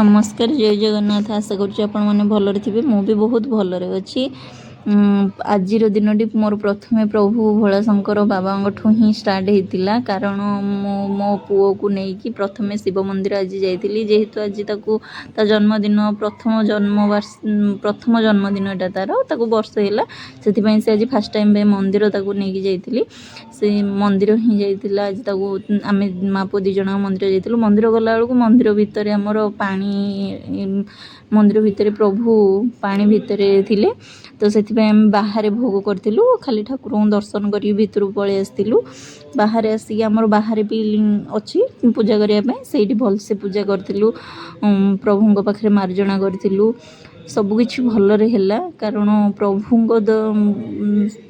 नमस्कार जय जगन्नाथ। आशा करुँच आपण मैंने भलरे थे। मुझे बहुत भलरे अच्छी। आज दिन मोर प्रथम प्रभु भोला शंकर बाबा ही स्टार्ट होता कारण मो पुओ को लेकिन प्रथम शिव मंदिर आज जाइली जेहेतु आज ता जन्मदिन प्रथम जन्मदिन एटा तार वर्ष है से आज फास्ट टाइम मंदिर नहीं जाइली से मंदिर ही जाइला। आज आम माँ पुओ दी जन मंदिर जाइलु। मंदिर गला बेलू मंदिर भितर आमर पानी मंदिर भितर प्रभु पानी भितर थिले तो से बाहर भोग करूँ खाली ठाकुर को दर्शन कर भितर पलि आसलु। बाहर आसिक आमर बाहर भी अच्छी पूजा करने से भलसे पूजा करूँ प्रभु पाखे मार्जना करूँ सबकि भलरे है कारण प्रभु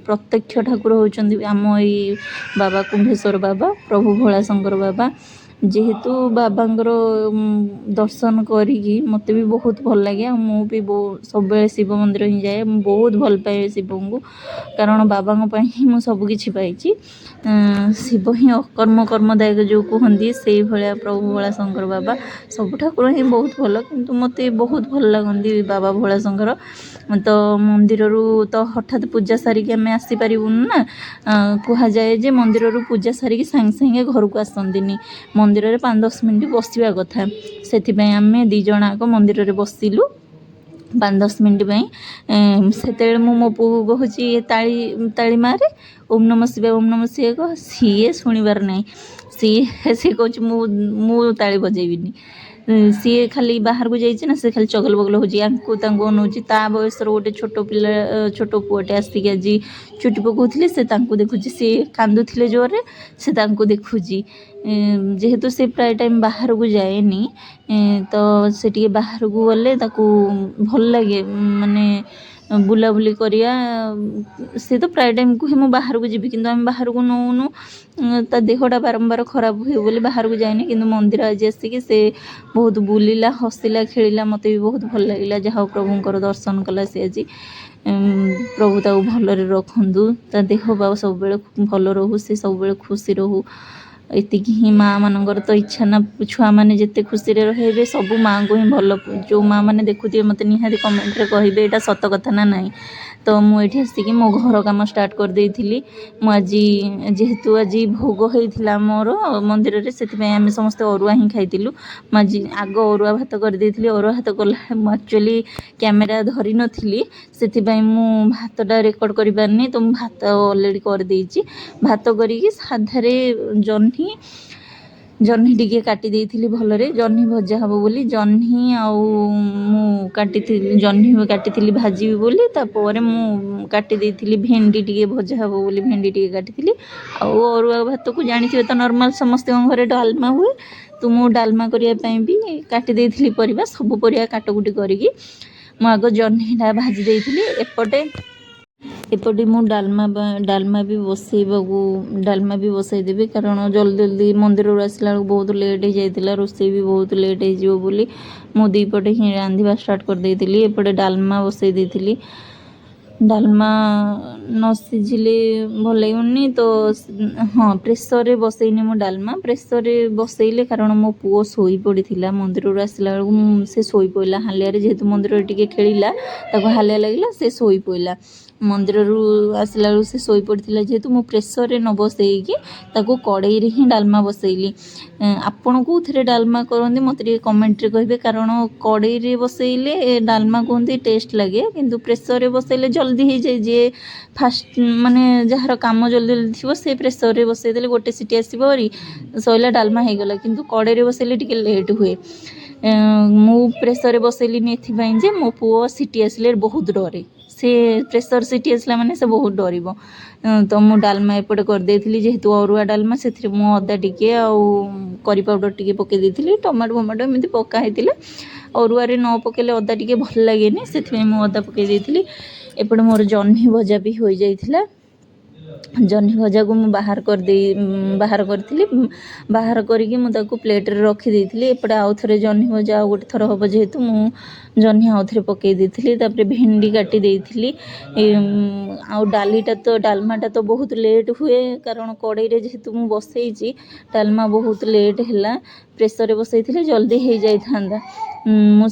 प्रत्यक्ष ठाकुर होती आम ये बाबा कुंभेश्वर बाबा प्रभु भोला शंकर बाबा जेहेतु बाबांकर दर्शन करी मत भी बहुत भल लगे। मु भी सब शिव मंदिर ही जाए बहुत भल पाए शिव को कारण बाबा ही मुझे सबकि पाई शिव ही अकर्म कर्मदायक जो कहती से भाया प्रभु भोला शंकर बाबा सब ठाकुर ही बहुत भल किंतु मत बहुत भल लगती बाबा भोला शंकर। तो मंदिर तो हठात पूजा सारिक आम आसीपारूँ ना कह जाए जे मंदिर पूजा सारिक सांगे सांगे घर को आसती मंदिर में 5-10 मिनट बसवा कथा से आम दी जन आग मंदिर में बसिलु 5-10 मिनट से मो पु कहूँ ताली मारे ओम नमः शिवाय ओम नमः शिवाय कह सी शुणिबार ना सी कहूँ मु ताली बजेबिनी सी खाली बाहर को जाइए ना से खाली चगल बगल हो नौची ता बयस गोटे छोट पिला छोट पुअटे आसिक आज चुटी पकाउले से देखुची सी कांदुले जोरे से देखुची जेहेतु से प्राय टाइम बाहर को जाएनी तो से बाहर को गले भल लगे माने बुलाबुली करिया से तो प्राय टाइम को ही बाहर को जीवी किंतु आम बाहर को नौनु ता देहटा बारंबार खराब हुए बोली बाहर को जाए किंतु मंदिर आज आसिक से बहुत बुलिला हसिला खेलिला मत भी बहुत भल लगे जहाँ प्रभुंर दर्शन कला से आज प्रभु ताऊ भलरे रखु ता देह बा सब भल रहू से सब खुशी रहू एतिक ही माँ मानकर तो इच्छा ना छुआ मैंने जिते खुशी रे सब माँ को ही भल जो माँ मैंने देखुए मत निहाती कमेंट रे कहे यहाँ सत कथा ना नाई तो मुझे आसिक मो घर काम स्टार्ट कर देइथिली आज जेहेतु आज भोग होता मोर मंदिर में से आम समस्ते अरुआ ही खाइलु आज आग अरुआ भात कर देइथिली अरुआ भात कला एक्चुअली कैमेरा धरी नथिली से भातटा रेकर्ड कर पारनी तो भात अलरेडी कर देइछि भात करिकी साधारे जह्नी टिके काटी देइथिली भलरे जह्नी भजा हबो बोली जह्नी आउ मु जह्नी काटी भाजी बोली तापर मु काटी देइथिली भेंडी टिके भजा हबो बोली भेंडी टिके काटी आउ अरुआ भात को जानिथिबे तो नॉर्मल समस्त घरे डालमा हुए तो मु डालमा करिया पई भी काटी देइथिली परिबा सब परिया काटकुटी करिकी मु आगो जह्नीटा भाजी देइथिली एपटे मु डालमा भी बसईदेवी कारण जल्दी जल्दी मंदिर आसला बहुत लेट हो जाता रोसे भी बहुत लेट हो बोली मु दीपटे ही रांधिबा स्टार्ट कर देइथिली एपटे डालमा बसई देइथिली डालमा न सिझिले भल लगनी तो हाँ प्रेसर रे बसईनी मो डालमा प्रेसर रे बसईले कारण मो पुओ सोई पड़ा मंदिर आसला से सोई पड़ा हालिया जेहेतु मंदिर टिके खेलिला हालिया लगिला से सोई पड़ा मंदिर आसला से सोई पड़ा जेहेतु मो प्रेसर रे न बसईकी कड़ई रे ही डालमा बसईली आपण को थे डालमा करते मत कमेंट रे कहे कारण कड़ई रे बसईले डालमा कहते टेस्ट लगे किंतु प्रेसर रे बसईले जल्दी हो जाए जे फास्ट माने जार काम जल्दी जल्दी थी से प्रेसर रे बसईदे गोटे सीटी आसरी सैला डालमा हो गला किंतु कड़ई रे बसईले टिके लेट हुए मु प्रेसर रे बसईलिनी एथिपाई जे मो पुओ सीटी आसले बहुत डरे से प्रेसर सीटी आसला माने से बहुत डरिबो तो मु डालमा एपटे कर देइथिली जेहेतु अरुआ डालमा से मु अदा टिके आउ करी पाउडर टिके पके देइथिली टमाटो फमाटो एमती पका हेतिला अरुआ रे न पकेले अदा टिके भल लागेनी से मु अदा पके देइथिली एपटे मोर जह्नी भजा भी हो जाइथिला ଜହ୍ନି ଭଜାକୁ ମୁଁ ବାହାର କରିଥିଲି। ବାହାର କରିକି ମୁଁ ତାକୁ ପ୍ଲେଟ୍ରେ ରଖିଦେଇଥିଲି। ଏପଟେ ଆଉ ଥରେ ଜହ୍ନି ଭଜା ଆଉ ଗୋଟେ ଥର ହେବ ଯେହେତୁ ମୁଁ ଜହ୍ନି ଆଉ ଥରେ ପକାଇ ଦେଇଥିଲି। ତାପରେ ଭେଣ୍ଡି କାଟି ଦେଇଥିଲି। ଆଉ ଡାଲମାଟା ତ ବହୁତ ଲେଟ୍ ହୁଏ, କାରଣ କଡ଼େଇରେ ଯେହେତୁ ମୁଁ ବସେଇଛି ଡାଲମା ବହୁତ ଲେଟ୍ ହେଲା। ପ୍ରେସରରେ ବସେଇଥିଲେ ଜଲ୍ଦି ହେଇଯାଇଥାନ୍ତା। ମୁଁ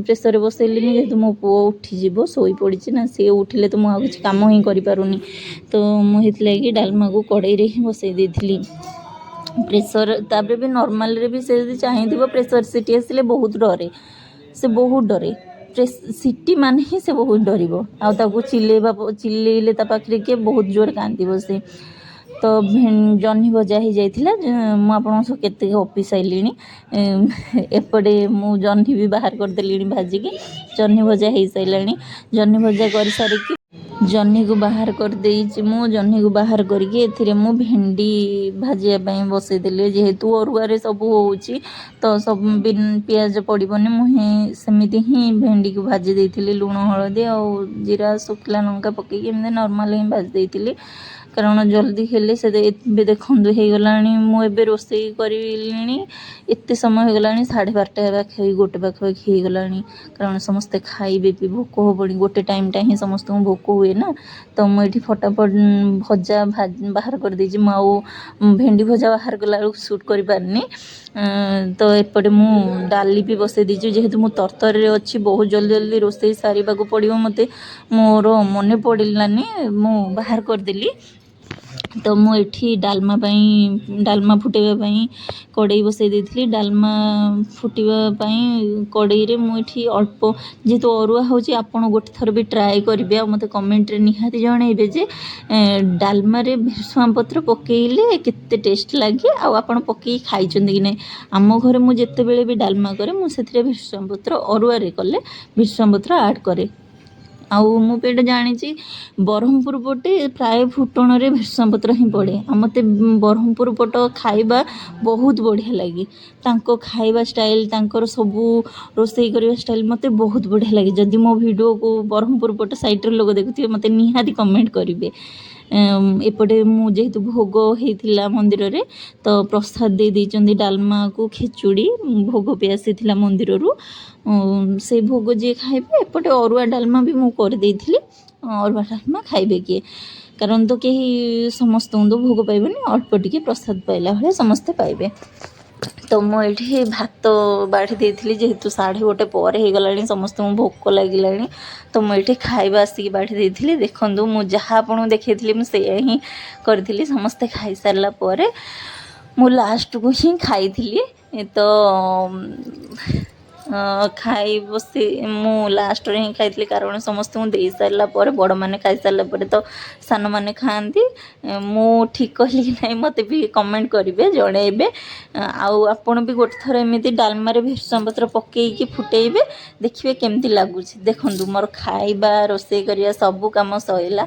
ପ୍ରେସରରେ ବସେଇଲିନି, ଯେହେତୁ ମୋ ପୁଅ ଉଠିଯିବ, ଶୋଇପଡ଼ିଛି ନା, ସିଏ ଉଠିଲେ ତ ମୁଁ ଆଉ କିଛି କାମ ହିଁ କରିପାରୁନି। ତ ମୁଁ ସେଥିଲାଗି ଡାଲମାକୁ କଡ଼େଇରେ ହିଁ ବସେଇ ଦେଇଥିଲି। ତାପରେ ବି ନର୍ମାଲରେ ବି ସେ ଯଦି ଚାହିଁଥିବ ପ୍ରେସର ସିଟି ଆସିଲେ ସେ ବହୁତ ଡରେ। ସିଟି ମାନେ ହିଁ ସେ ବହୁତ ଡରିବ, ଆଉ ତାକୁ ଚିଲେଇଲେ ତା ପାଖରେ କିଏ ବହୁତ ଜୋରେ କାନ୍ଦିବ ସେ। ତ ଜହ୍ନି ଭଜା ହେଇଯାଇଥିଲା। ମୁଁ ଆପଣଙ୍କ ସହ କେତେ ଗପି ସାରିଲିଣି। ଏପଟେ ମୁଁ ଜହ୍ନି ବି ବାହାର କରିଦେଲିଣି ଭାଜିକି। ଜହ୍ନି ଭଜା ହେଇସାରିଲାଣି। ଜହ୍ନି ଭଜା କରିସାରିକି ଜହ୍ନିକୁ ବାହାର କରିଦେଇଛି। ମୁଁ ଜହ୍ନିକୁ ବାହାର କରିକି ଏଥିରେ ମୁଁ ଭେଣ୍ଡି ଭାଜିବା ପାଇଁ ବସେଇଦେଲି। ଯେହେତୁ ଅରୁଆରେ ସବୁ ହେଉଛି ତ ସବୁ ପିଆଜ ପଡ଼ିବନି, ମୁଁ ସେମିତି ହିଁ ଭେଣ୍ଡିକୁ ଭାଜି ଦେଇଥିଲି। ଲୁଣ, ହଳଦୀ ଆଉ ଜିରା, ଶୁଖିଲା ଲଙ୍କା ପକାଇକି ଏମିତି ନର୍ମାଲ୍ ହିଁ ଭାଜି ଦେଇଥିଲି, କାରଣ ଜଲ୍ଦି ହେଲେ ଏବେ ଦେଖନ୍ତୁ ହେଇଗଲାଣି। ମୁଁ ଏବେ ରୋଷେଇ କରିଲିଣି, ଏତେ ସମୟ ହେଇଗଲାଣି, 12:30 ପାଖାପାଖି 1 ପାଖାପାଖି ହେଇଗଲାଣି। କାରଣ ସମସ୍ତେ ଖାଇବେ ବି, ଭୋକ ହେବଣି। ଗୋଟେ ଟାଇମ୍ଟା ହିଁ ସମସ୍ତଙ୍କୁ ଭୋକ ହୁଏ ନା। ତ ମୁଁ ଏଠି ଫଟାଫଟ ଭଜା ବାହାର କରିଦେଇଛି। ମୁଁ ଆଉ ଭେଣ୍ଡି ଭଜା ବାହାର କଲାବେଳକୁ ସୁଟ୍ କରିପାରିନି। ତ ଏପଟେ ମୁଁ ଡାଲି ବି ବସେଇ ଦେଇଛି। ଯେହେତୁ ମୁଁ ତରତରରେ ଅଛି, ବହୁତ ଜଲ୍ଦି ରୋଷେଇ ସାରିବାକୁ ପଡ଼ିବ ମୋତେ, ମୋର ମନେ ପଡ଼ିଲାନି, ମୁଁ ବାହାର କରିଦେଲି। ତ ମୁଁ ଏଠି ଡାଲମା ଫୁଟାଇବା ପାଇଁ କଡ଼େଇ ବସେଇ ଦେଇଥିଲି। ଡାଲମା ଫୁଟିବା ପାଇଁ କଡ଼େଇରେ ମୁଁ ଏଠି ଅଳ୍ପ, ଯେହେତୁ ଅରୁଆ ହେଉଛି, ଆପଣ ଗୋଟେ ଥର ବି ଟ୍ରାଏ କରିବେ। ଆଉ ମୋତେ କମେଣ୍ଟରେ ନିହାତି ଜଣାଇବେ ଯେ ଡାଲମାରେ ଭେସୁଙ୍ଗା ପତ୍ର ପକାଇଲେ କେତେ ଟେଷ୍ଟ ଲାଗେ, ଆଉ ଆପଣ ପକାଇକି ଖାଇଛନ୍ତି କି ନାହିଁ। ଆମ ଘରେ ମୁଁ ଯେତେବେଳେ ବି ଡାଲମା କରେ, ମୁଁ ସେଥିରେ ଭେସୁଙ୍ଗା ପତ୍ର, ଅରୁଆରେ କଲେ ଭେସୁଙ୍ଗା ପତ୍ର ଆଡ଼୍ କରେ। ଆଉ ମୁଁ ବି ଏଇଟା ଜାଣିଛି, ବ୍ରହ୍ମପୁର ପଟେ ପ୍ରାୟ ଫୁଟଣରେ ଭେସୁଙ୍ଗା ପତ୍ର ହିଁ ପଡ଼େ। ଆଉ ମୋତେ ବ୍ରହ୍ମପୁର ପଟ ଖାଇବା ବହୁତ ବଢ଼ିଆ ଲାଗେ। ତାଙ୍କ ଖାଇବା ଷ୍ଟାଇଲ୍, ତାଙ୍କର ସବୁ ରୋଷେଇ କରିବା ଷ୍ଟାଇଲ୍ ମୋତେ ବହୁତ ବଢ଼ିଆ ଲାଗେ। ଯଦି ମୋ ଭିଡ଼ିଓକୁ ବ୍ରହ୍ମପୁର ପଟ ସାଇଟ୍ର ଲୋକ ଦେଖୁଥିବେ, ମୋତେ ନିହାତି କମେଣ୍ଟ କରିବେ। ଏପଟେ ମୁଁ ଯେହେତୁ ଭୋଗ ହେଇଥିଲା ମନ୍ଦିରରେ, ତ ପ୍ରସାଦ ଦେଇଛନ୍ତି ଡାଲମାକୁ ଖେଚୁଡ଼ି, ଭୋଗ ବି ଆସିଥିଲା ମନ୍ଦିରରୁ। ସେଇ ଭୋଗ ଯିଏ ଖାଇବେ, ଏପଟେ ଅରୁଆ ଡାଲମା ବି ମୁଁ କରିଦେଇଥିଲି। ଅରୁଆ ଡାଲମା ଖାଇବେ କିଏ, କାରଣ ତ କେହି ସମସ୍ତଙ୍କୁ ତ ଭୋଗ ପାଇବେନି, ଅଳ୍ପ ଟିକେ ପ୍ରସାଦ ପାଇଲା ଭଳିଆ ସମସ୍ତେ ପାଇବେ। ତ ମୁଁ ଏଇଠି ଭାତ ବାଢ଼ି ଦେଇଥିଲି, ଯେହେତୁ 1:30 ପରେ ହେଇଗଲାଣି, ସମସ୍ତଙ୍କୁ ଭୋକ ଲାଗିଲାଣି। ତ ମୁଁ ଏଇଠି ଖାଇବା ଆସିକି ବାଢ଼ି ଦେଇଥିଲି। ଦେଖନ୍ତୁ, ମୁଁ ଯାହା ଆପଣଙ୍କୁ ଦେଖେଇଥିଲି ମୁଁ ସେଇଆ ହିଁ କରିଥିଲି। ସମସ୍ତେ ଖାଇସାରିଲା ପରେ ମୁଁ ଲାଷ୍ଟକୁ ହିଁ ଖାଇଥିଲି। ତ ମୁଁ ଲାଷ୍ଟରେ ହିଁ ଖାଇଥିଲି, କାରଣ ସମସ୍ତଙ୍କୁ ଦେଇସାରିଲା ପରେ, ବଡ଼ମାନେ ଖାଇସାରିଲା ପରେ ତ ସାନମାନେ ଖାଆନ୍ତି। ମୁଁ ଠିକ୍ କହିଲି କି ନାହିଁ ମୋତେ ବି କମେଣ୍ଟ କରିବେ, ଜଣାଇବେ। ଆଉ ଆପଣ ବି ଗୋଟେ ଥର ଏମିତି ଡାଲମାରେ ଭେସୁଙ୍ଗା ପତ୍ର ପକାଇକି ଫୁଟାଇବେ, ଦେଖିବେ କେମିତି ଲାଗୁଛି। ଦେଖନ୍ତୁ, ମୋର ଖାଇବା, ରୋଷେଇ କରିବା ସବୁ କାମ ସରିଲା।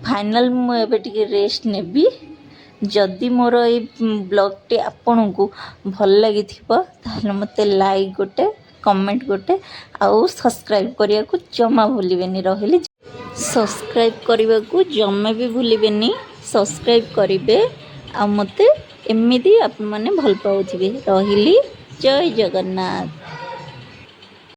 ଫାଇନାଲ୍ ମୁଁ ଏବେ ଟିକେ ରେଷ୍ଟ ନେବି। ଯଦି ମୋର ଏଇ ବ୍ଲଗ୍ଟି ଆପଣଙ୍କୁ ଭଲ ଲାଗିଥିବ, ତାହେଲେ ମୋତେ ଲାଇକ୍ ଗୋଟେ, କମେଣ୍ଟ ଗୋଟେ, ଆଉ ସବସ୍କ୍ରାଇବ୍ କରିବାକୁ ଜମା ଭୁଲିବେନି। ସବସ୍କ୍ରାଇବ୍ କରିବାକୁ ଜମା ବି ଭୁଲିବେନି। ସବସ୍କ୍ରାଇବ୍ କରିବେ, ଆଉ ମୋତେ ଏମିତି ଆପଣମାନେ ଭଲ ପାଉଥିବେ। ଜୟ ଜଗନ୍ନାଥ।